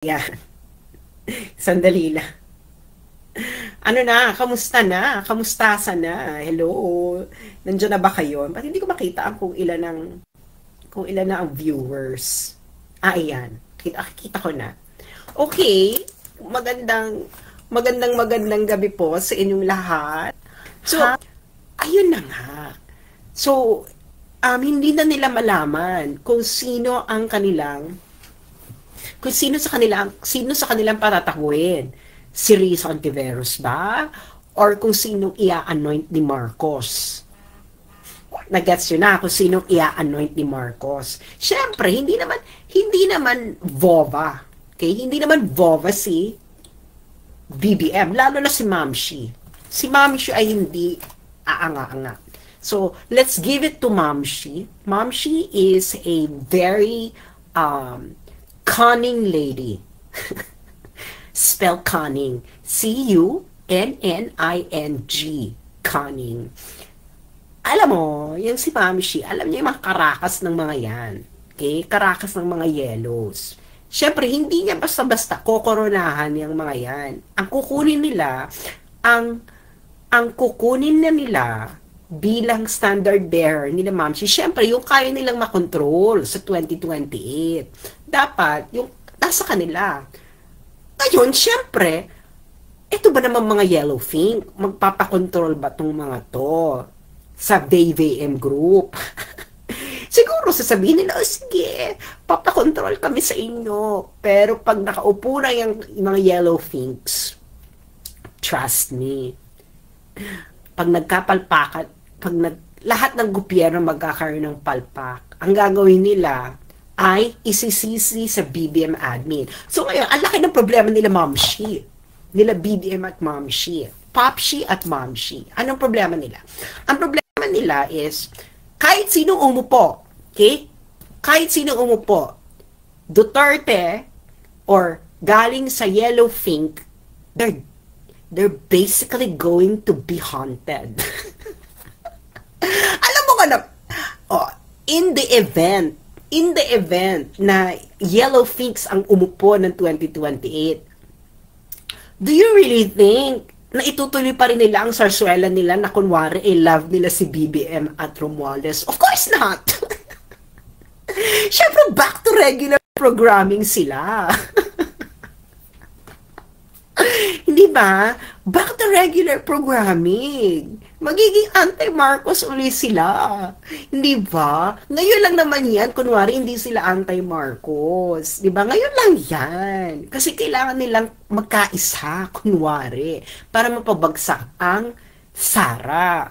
Yan, sandali lang. Ano na, kamusta na? Kamustasan na? Hello? Nandiyan na ba kayo? Ba't hindi ko makita ang kung ilan na ang viewers? Ayan. Kita ko na. Okay. Magandang gabi po sa inyong lahat. So, ayun na nga. So, hindi na nila malaman kung sino sa kanilang patatakuin. Si Riz Ontiveros ba? Or kung sinong ia-anoint ni Marcos? Nagets yun na kung sinong ia-anoint ni Marcos. Siyempre, hindi naman Vova. Okay? Hindi naman Vova si BBM, lalo na si Mamshi. Si Mamshi ay hindi aanga-anga. So, let's give it to Mamshi. Mamshi is a very cunning lady. Spell cunning. C-U-N-N-I-N-G. Cunning. Alam mo, yung si Mamshi, alam niya yung mga karakas ng mga yan. Okay? Karakas ng mga yellows. Siyempre, hindi niya basta-basta kokoronahan yung mga yan. Ang kukunin na nila bilang standard bearer nila Mamshi, siyempre, yung kaya nilang makontrol sa 2028. Dapat, yung nasa kanila. Ngayon, siyempre, ito ba naman mga yellowfin? Magpapakontrol ba itong mga to sa VVM group? Siguro sasabihin nila, oh, sige, papakontrol kami sa inyo. Pero pag nakaupo na yung mga yellowfinks, trust me, pag nagkapalpakan, lahat ng gobyerno magkakaroon ng palpak, ang gagawin nila ay isisisi sa BBM admin. So ngayon, ang laki ng problema nila Mamshi. Nila BBM at Mamshi. Popshi at Mamshi. Anong problema nila? Ang problema nila is, kahit sinong umupo, okay? Kahit sinong umupo, Duterte, or galing sa Yellowfink, they're basically going to be haunted. Alam mo ka na, in the event na Yellowfinks ang umupo ng 2028, do you really think na itutuloy pa rin nila ang sarswela nila na kunwari love nila si BBM at Romualdez? Of course not! Siyempre, back to regular programming sila. Hindi ba? Back to regular programming. Magiging anti-Marcos uli sila. Hindi ba? Ngayon lang naman yan, kunwari hindi sila anti-Marcos. Di ba? Ngayon lang yan. Kasi kailangan nilang magkaisa, kunwari, para mapabagsak ang Sara.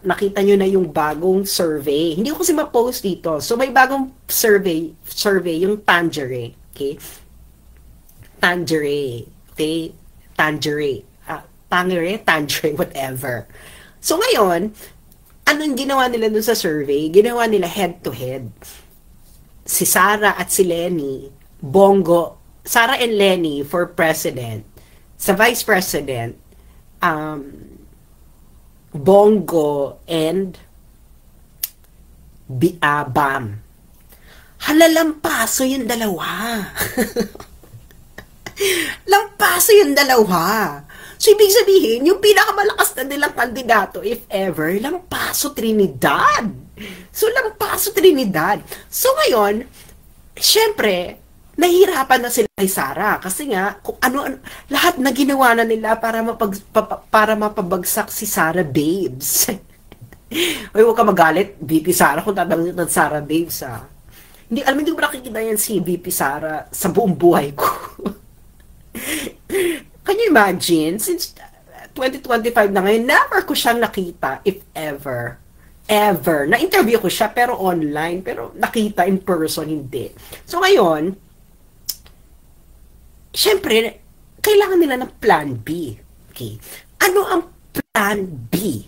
Nakita nyo na yung bagong survey. Hindi ko kasi ma-post dito. So, may bagong survey yung Tangerine. Okay? Tangerine, whatever. So ngayon, anong ginawa nila dun sa survey? Ginawa nila head-to-head. Si Sara at si Lenny, Sara and Lenny for president. Sa vice president, Bongo and Bam. Halalampaso yung dalawa. Lampaso yung dalawa. So, ibig sabihin, yung pinakamalakas na nilang kandidato, if ever, Lampaso Trinidad. So, ngayon, syempre, nahihirapan na sila kay Sara. Kasi nga, kung lahat na ginawa na nila para mapabagsak si Sara Babes. Uy, huwag ka magalit, VP Sara, kung tatawagin ng Sara Babes, ha. Hindi ko nakikita yan si VP Sara sa buong buhay ko. Can you imagine? Since 2025 na ngayon, never ko siyang nakita, if ever. Ever. Na-interview ko siya, pero online. Pero nakita in person, hindi. So ngayon, syempre, kailangan nila ng plan B. Okay. Ano ang plan B?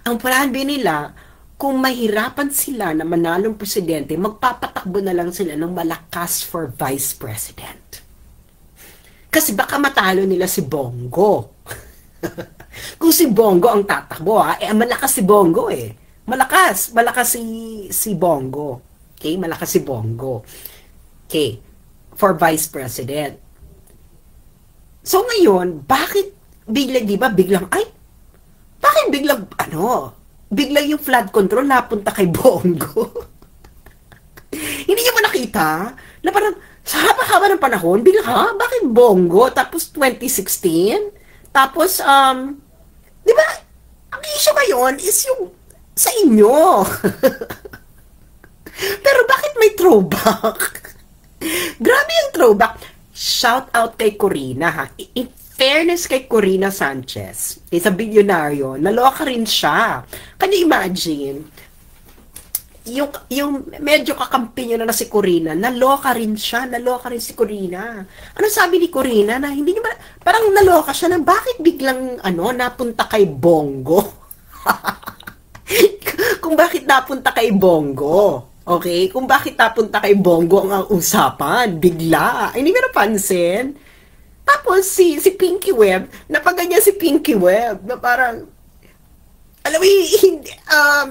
Ang plan B nila, kung mahirapan sila na manalong presidente, magpapatakbo na lang sila ng malakas for vice president. Kasi baka matalo nila si Bongo. Kung si Bongo ang tatakbo, malakas si Bongo Malakas si Bongo. Okay, malakas si Bongo. Okay, for Vice President. So ngayon, bakit biglang, di ba, biglang, ay, bakit biglang, biglang yung flood control napunta kay Bongo? Hindi niyo ba nakita? Na parang, sa haba-haba ng panahon, biglang, bakit Bongo? Tapos 2016? Tapos, di ba, ang issue ngayon is yung sa inyo. Pero bakit may throwback? Grabe yung throwback. Shout out kay Corina, ha. In fairness kay Corina Sanchez, is a bilyonaryo, naloka rin siya. Can you imagine? Yung medyo kakampi nyo na si Corina, naloka rin siya, naloka rin si Corina. Ano sabi ni Corina na hindi niya parang naloka siya na bakit biglang napunta kay Bongo? Kung bakit napunta kay Bongo. Okay? Kung bakit napunta kay Bongo ang usapan, bigla. Hindi mo napansin? Tapos si Pinky Web, napaganyan si Pinky Web, na parang, alam mo,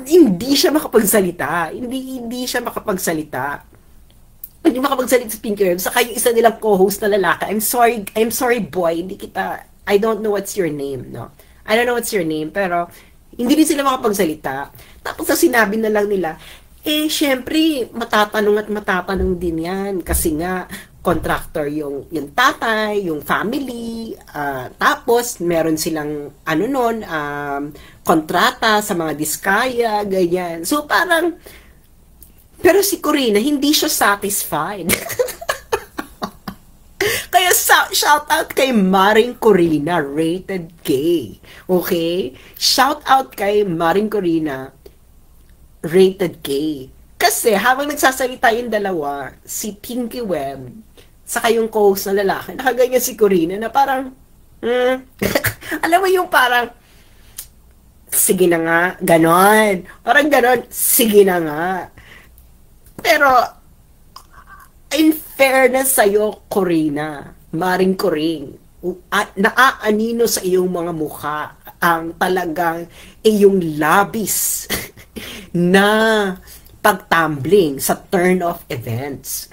hindi siya makapagsalita. Hindi siya makapagsalita. Hindi makapagsalita si Pinky Web. Saka yung isa nilang co-host na lalaki, I'm sorry boy, I don't know what's your name, no? I don't know what's your name, pero hindi din sila makapagsalita. Tapos sa sinabi na lang nila, syempre, matatanong din yan. Kasi nga, contractor yung tatay, yung family, tapos meron silang kontrata sa mga diskaya, ganyan. So parang, pero si Corina, hindi siya satisfied. Kaya shout out kay Maring Corina, rated K. Okay? Shout out kay Maring Corina, rated K. Kasi habang nagsasalita yung dalawa, si Pinky Web, saka yung co-host na lalaki, nakaganyan si Corina na parang, alam mo yung parang, sige na nga, ganon. Parang ganon, sige na nga. Pero, in fairness sa'yo, Corina, Maring Coring, naaanino sa iyong mga mukha ang talagang iyong labis na pagtumbling sa turn of events.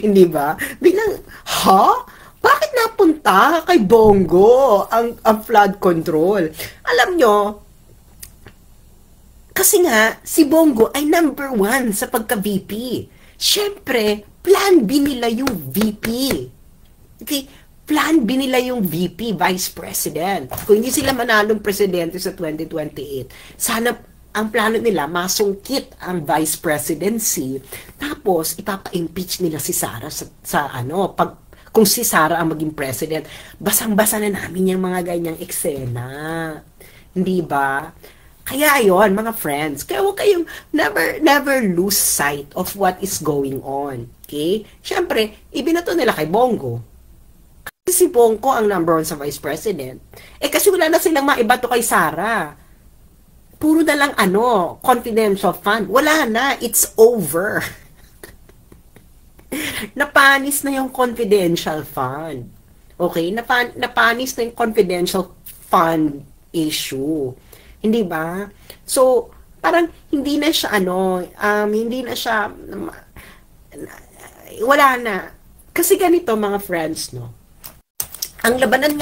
Hindi ba? Biglang, bakit napunta kay Bongo ang flood control? Alam nyo, kasi nga, si Bongo ay number 1 sa pagka-VP. Siyempre, plan B nila yung VP. Okay? Plan B nila yung VP, Vice President. Kung hindi sila manalong presidente sa 2028, sana ang plano nila, masungkit ang vice presidency, tapos ipapa-impeach nila si Sara kung si Sara ang maging president, basang-basa na namin yung mga ganyang eksena. Hindi ba? Kaya ayon, mga friends, kaya huwag kayong never lose sight of what is going on. Okay? Siyempre, ibinato nila kay Bongo. Kasi si Bongo ang number 1 sa vice president. Kasi wala na silang maibato kay Sara. Puro na lang confidential fund. Wala na. It's over. Napanis na yung confidential fund. Okay? Napanis na yung confidential fund issue. Hindi ba? So, parang hindi na siya hindi na siya, wala na. Kasi ganito mga friends, no? Ang labanan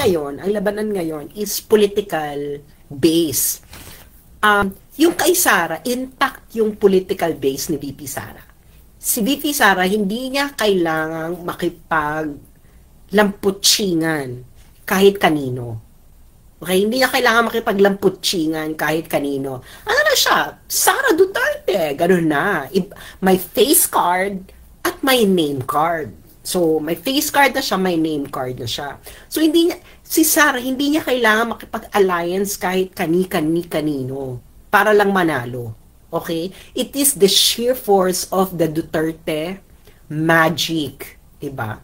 ngayon is political base. Yung kay Sara, intact yung political base ni VP Sara. Si VP Sara, hindi niya kailangang makipaglamputsingan kahit kanino. Okay? Hindi niya kailangan makipaglamputsingan kahit kanino. Ano na siya? Sara Duterte. Ganun na. May face card at may name card. So, may face card na siya, may name card na siya. So, si Sara, hindi niya kailangan makipag-alliance kahit kanino para lang manalo. Okay? It is the sheer force of the Duterte magic. Diba?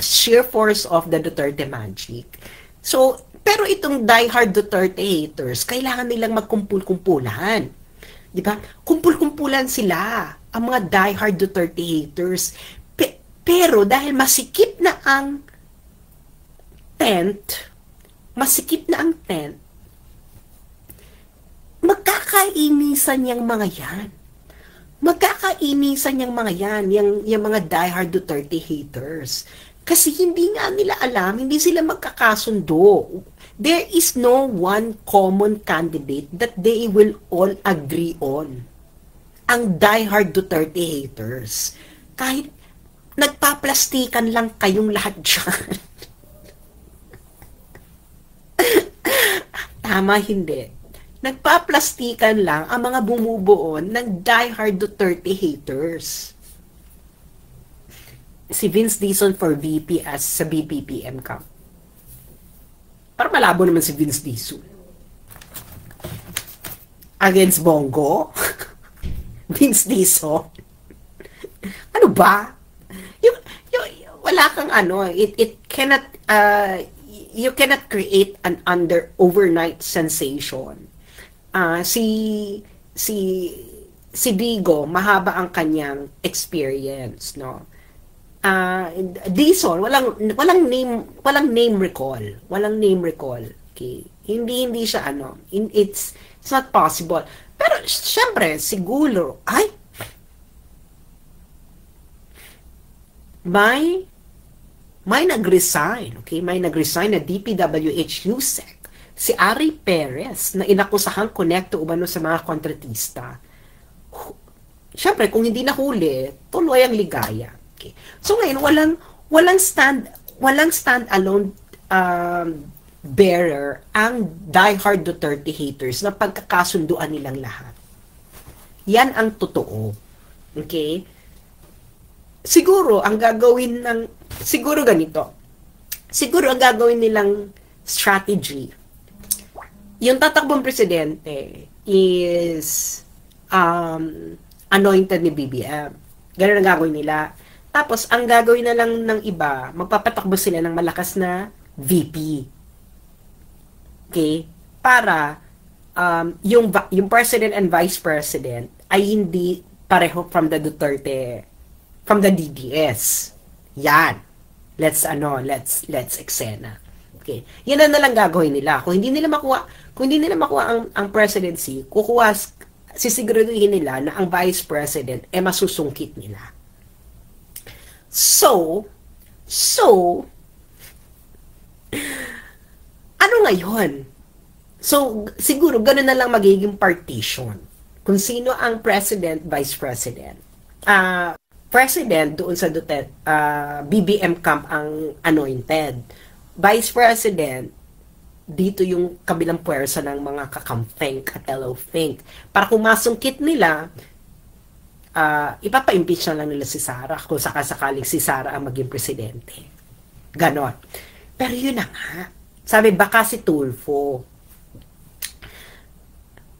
Sheer force of the Duterte magic. So, pero itong diehard Duterte haters, kailangan nilang magkumpul-kumpulan. Diba? Kumpul-kumpulan sila, ang mga diehard Duterte haters. Pero dahil masikip na ang tent, magkakainisan yung mga yan. magkakainisan yung mga yan, yung mga diehard Duterte haters. Kasi hindi nga nila alam, hindi sila magkakasundo. There is no one common candidate that they will all agree on. Ang diehard Duterte haters. Kahit nagpaplastikan lang kayong lahat dyan. Tama, hindi. Nagpaplastikan lang ang mga bumubuo ng diehard Duterte haters. Si Vince Dizon for VP as sa BBPM camp. Parang malabo naman si Vince Dizon. Against Bongo? Vince Dizon? Ano ba? Yung, wala kang ano, it cannot, you cannot create an overnight sensation. Si Bigo, mahaba ang kanyang experience, no? Dizon, walang name recall. Walang name recall. Okay? Hindi siya ano, it's not possible. Pero syempre, siguro, may nag-resign, okay? May nag-resign na DPWH USEC, si Ari Perez, na inakusahang konekto umano sa mga kontratista. Siyempre, kung hindi nahuli, tuloy ang ligaya. Okay. So ngayon, walang stand-alone bearer ang diehard Duterte haters na pagkakasunduan nilang lahat. Yan ang totoo. Okay? Siguro ang gagawin nilang strategy, yung tatakbong presidente is anointed ni BBM. Ganun ang gagawin nila. Tapos, ang gagawin na lang ng iba, magpapatakbo sila ng malakas na VP. Okay? Para yung president and vice president ay hindi pareho from the Duterte, from the DDS. Yan. Let's eksena. Okay. Yan na lang gagawin nila. Kung hindi nila makuha ang presidency, sisiguraduhin nila na ang vice president masusungkit nila. So, ano ngayon? So, siguro ganun na lang magiging partition. Kung sino ang president, vice president. President doon sa BBM camp ang anointed. Vice president, dito yung kabilang puwersa ng mga kakamthink at LO-think. Para kung masungkit nila, ipapa-impeach na lang nila si Sara kung sakasakaling si Sara ang maging presidente. Ganon. Pero yun na nga. Sabi, baka si Tulfo.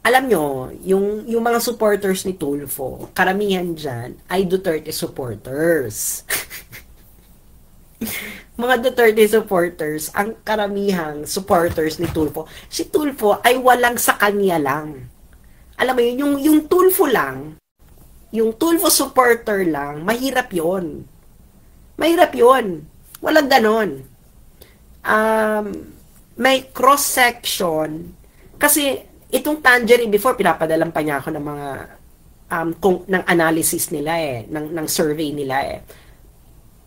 Alam nyo, yung mga supporters ni Tulfo, karamihan dyan ay Duterte supporters. Mga Duterte supporters, ang karamihang supporters ni Tulfo. Si Tulfo ay walang sa kanya lang. Alam mo yun, yung Tulfo lang, yung Tulfo supporter lang, mahirap yon. Mahirap yon. Walang ganon. May cross-section. Kasi, itong Tangerine, before, pinapadalan pa niya ako ng mga, ng analysis nila ng survey nila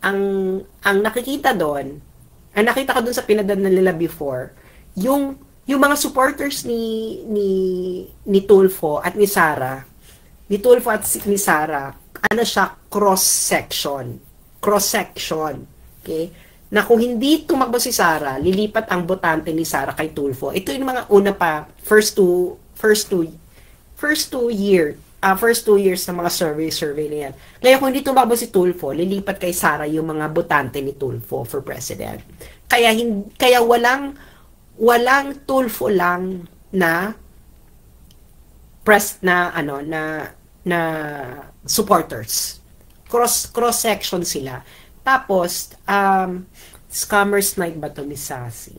Ang nakikita doon, ang nakita ko doon sa pinadalan nila before, yung mga supporters ni Tulfo at ni Sara, ni Sara, ano siya, cross-section. Okay? Na kung hindi tumakbo si Sara, lilipat ang botante ni Sara kay Tulfo. Ito yung mga una pa, first two years ng mga survey na yan. Kaya kung hindi tumakbo si Tulfo, lilipat kay Sara yung mga botante ni Tulfo for president. Kaya walang Tulfo lang na na supporters. Cross section sila. Tapos Scammers Night ba to ni Sassy?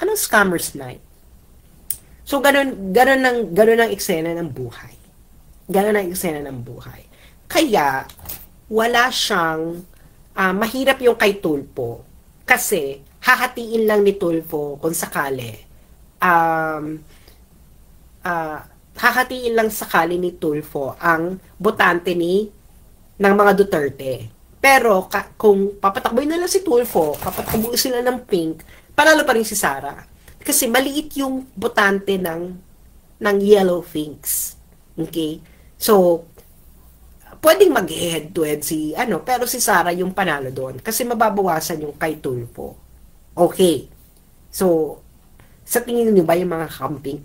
Anong Scammers Night? So ganun ang eksena ng buhay. Ganun ang eksena ng buhay. Kaya wala siyang mahirap yung kay Tulfo kasi hahatiin lang ni Tulfo kung sakali hahatiin lang sakali ni Tulfo ang botante ng mga Duterte. Pero kung papatakboy nila si Tulfo, papatakboy sila ng pink, panalo pa rin si Sara. Kasi maliit yung botante ng yellow finks. Okay? So, pwedeng mag-head to head si pero si Sara yung panalo doon kasi mababawasan yung kay Tulfo. Okay. So, sa tingin niyo ba yung mga camping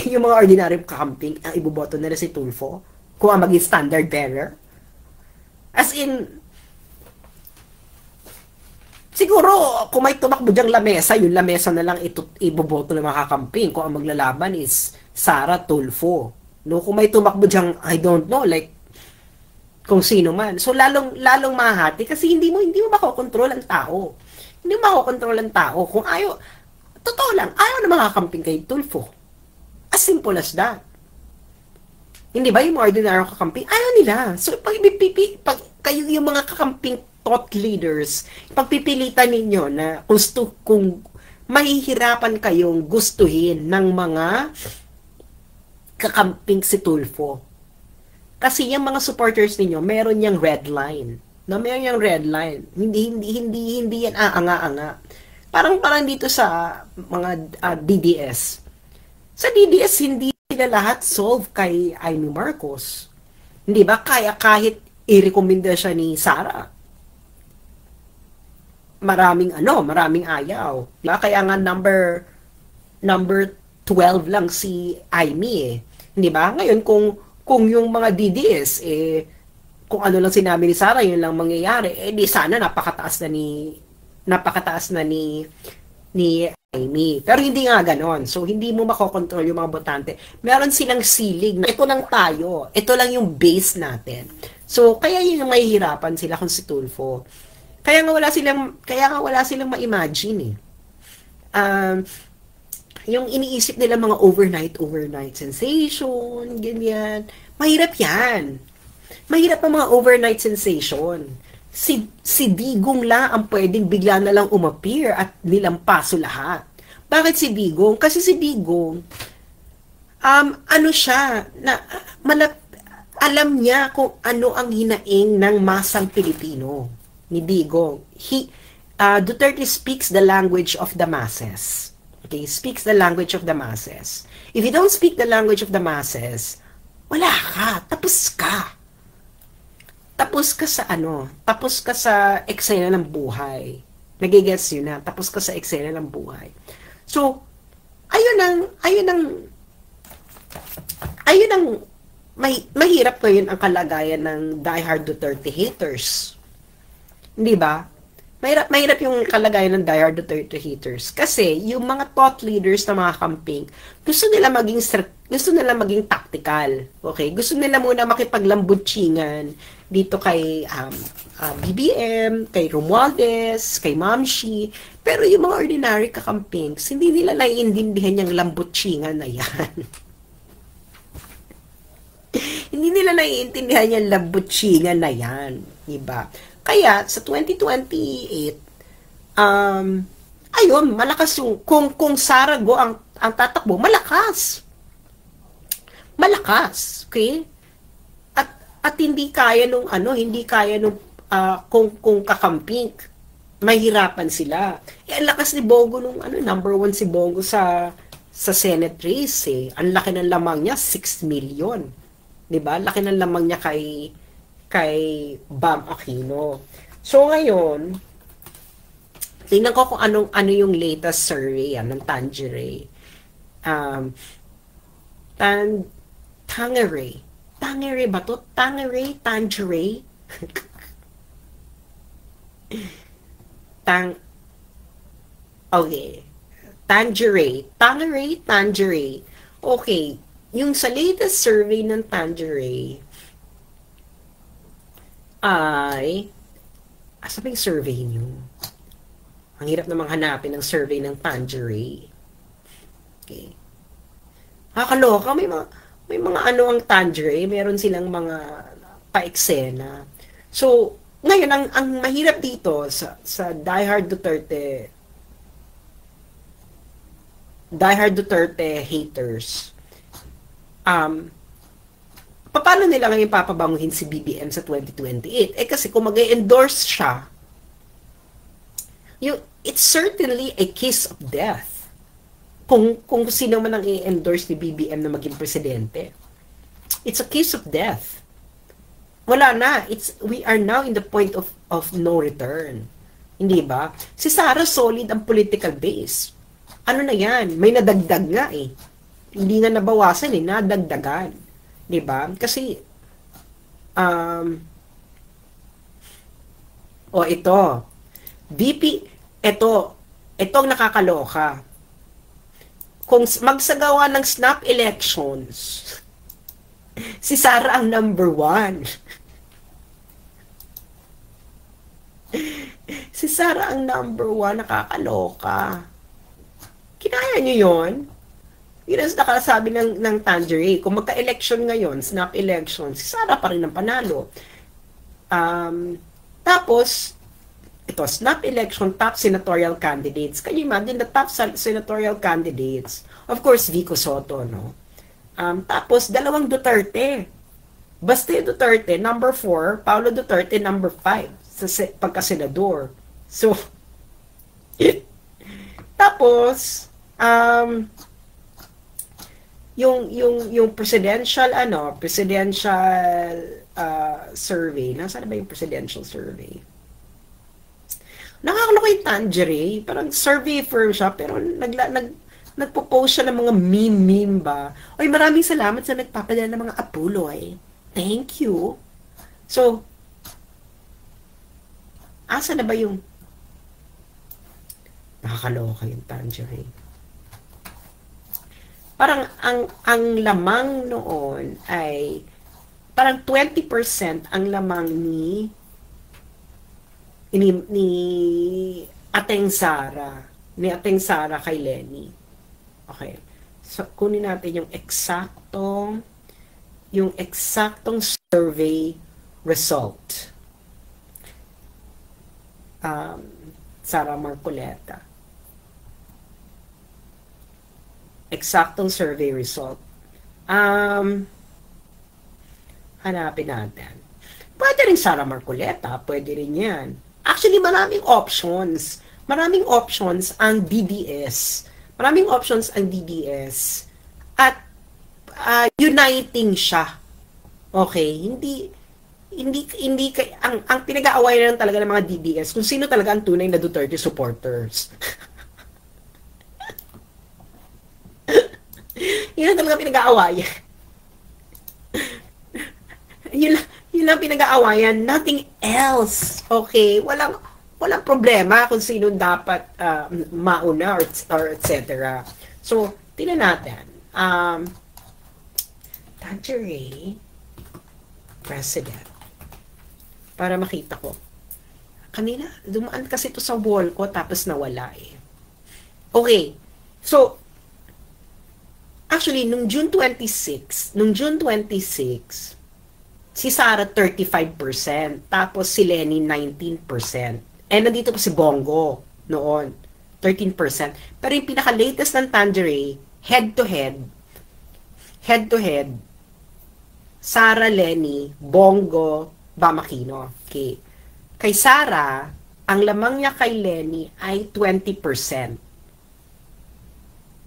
yung mga ordinary camping ang iboboto nila si Tulfo kung ang maging standard bearer? As in, siguro, kung may tumakbo dyang lamesa, yung lamesa na lang iboboto ng mga kakamping kung ang maglalaban is Sara Tulfo. No, kung may tumakbo dyang, I don't know, like, kung sino man. So, lalong mahati kasi hindi mo makokontrol ang tao. Hindi mo makokontrol ang tao. Kung totoo lang, ayaw na mga kakamping kay Tulfo. As simple as that. Hindi ba yung mga ordinary kakamping? Ayaw nila. So, pag kayo yung mga kakamping thought leaders, pagpipilitan ninyo na kung mahihirapan kayong gustuhin ng mga kakamping si Tulfo. Kasi yung mga supporters ninyo, meron yung red line. No, meron yung red line. Hindi yan aanga-anga. Parang dito sa mga DDS. Sa DDS, hindi sila lahat solve kay Amy Marcos. Hindi ba? Kaya kahit i-recommenda siya ni Sara. Maraming ayaw. Diba? Kaya nga number 12 lang si Amy eh. Hindi ba? Ngayon, kung yung mga DDS, kung ano lang sinabi ni Sara, yun lang mangyayari, di sana napakataas na ni Amy. Pero hindi nga ganon. So, hindi mo makokontrol yung mga botante. Meron silang ceiling na ito lang tayo. Ito lang yung base natin. So, kaya yun yung mahihirapan sila kung si Tulfo. Kaya nga wala silang ma-imagine eh. Yung iniisip nila mga overnight sensation, ganyan. Mahirap yan. Mahirap ang mga overnight sensation. Si Digong lang ang pwedeng bigla na lang umappear at nilampaso lahat. Bakit si Digong? Kasi si Digong, alam niya kung ano ang hinaing ng masang Pilipino ni Digong. Duterte speaks the language of the masses. Okay, speaks the language of the masses. If you don't speak the language of the masses, wala ka, tapos ka. Tapos ka sa eksena ng buhay. Nagigets yun na, tapos ka sa eksena ng buhay. So, ayun ang mahirap ngayon ang kalagayan ng diehard Duterte haters. Hindi ba? Mahirap yung kalagayan ng diehard Duterte haters. Kasi, yung mga thought leaders na mga camping, gusto nila maging tactical. Okay? Gusto nila muna makipaglambutsingan dito kay BBM, kay Romualdez, kay Mamshi. Pero yung mga ordinary kakampings, hindi nila naiintindihan yung lambutsingan na yan. Hindi nila naiintindihan yung lambutsingan na yan. Diba? Kaya, sa 2028, ayun, malakas yung, kung Sara Go ang tatakbo, malakas. Malakas, okay? At hindi kaya nung kung kakamping, mahirapan sila. Ang lakas ni Bongo nung number 1 si Bongo sa Senate race eh. Ang laki ng lamang niya, 6 million. 'Di ba? Laki ng lamang niya kay Bam Aquino. So ngayon, tingnan ko kung ano yung latest survey ng Tangeray. Tangeray ba to? Tangeray? Okay. Tangeray. Okay. Yung sa latest survey ng Tangeray ay sabi yung survey nyo. Ang hirap namang hanapin ng survey ng Tangeray. Okay. Nakakaloka, may mga ang Tangeray, meron silang mga pa-eksena. So, ngayon, ang mahirap dito sa diehard Duterte haters, Um, paano nila ngayon papabanguhin si BBM sa 2028? Eh kasi kung mag-endorse siya, it's certainly a case of death. Kung sino man ang i-endorse ni BBM na maging presidente. It's a case of death. Wala na. We are now in the point of no return. Hindi ba? Si Sara solid ang political base. Ano na yan? May nadagdag nga eh. Hindi nga nabawasan eh, nadagdagan. Di ba? Kasi, ito. Itong nakakaloka. Kung magsagawa ng snap elections, si Sara ang number 1. Si Sara ang number 1, nakakaloka. Kinaya nyo yun? Yun ang nakasabi ng Tangeray. Kung magka-election ngayon, snap election, si Sara pa rin ang panalo. Tapos, ito, snap election, top senatorial candidates. Can you imagine the top senatorial candidates? Of course, Vico Soto, no? Tapos, 2 Duterte. Baste Duterte, number 4. Paulo Duterte, number 5. Sa pagka-senador. So, tapos, yung presidential survey. Nasaan na ba yung presidential survey? Nakakaloka yung Tangeray. Parang survey firm siya, pero nagpo-post siya ng mga meme ba? Oy, maraming salamat sa nagpapadala ng mga apuloy. Thank you. So, asa na ba yung nakakaloka yung Tangeray? Parang ang lamang noon ay parang 20% ang lamang ni Ateng Sara. Ni Ateng Sara kay Lenny. Okay. So, kunin natin yung eksaktong survey result. Sara Marcoleta. Eksaktong survey result. Hanapin natin. Pwede rin Sara Marcoleta. Pwede rin yan. Actually, maraming options. Maraming options ang DDS. Maraming options ang DDS. At uniting siya. Okay? Hindi ang pinag-aawayan lang talaga ng mga DDS kung sino talaga ang tunay na Duterte supporters. Yun ang talaga pinag-aawayan. Yun lang pinag-aawayan, nothing else. Okay, walang problema kung sino dapat mauna or etc. So, tingnan natin. Tangeray president. Para makita ko. Kanina, dumaan kasi ito sa wall ko tapos nawala eh. Okay. So, actually, nung June 26, si Sara 35%, tapos si Lenny 19%. Eh, nandito pa si Bongo noon, 13%. Pero yung pinaka-latest ng Tangeray, head-to-head, Sara, Lenny, Bongo, Bam Aquino. Okay. Kay Sara, ang lamang niya kay Lenny ay 20%.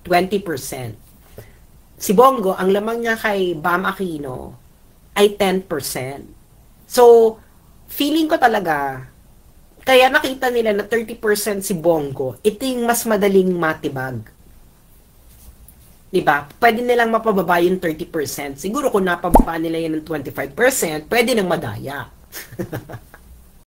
20%. Si Bongo, ang lamang niya kay Bam Aquino ay 10%. So, feeling ko talaga, kaya nakita nila na 30% si Bongo, ito yung mas madaling matibag. Diba? Pwede nilang mapababa yung 30%. Siguro kung napababa nila yan ng 25%, pwede nang madaya.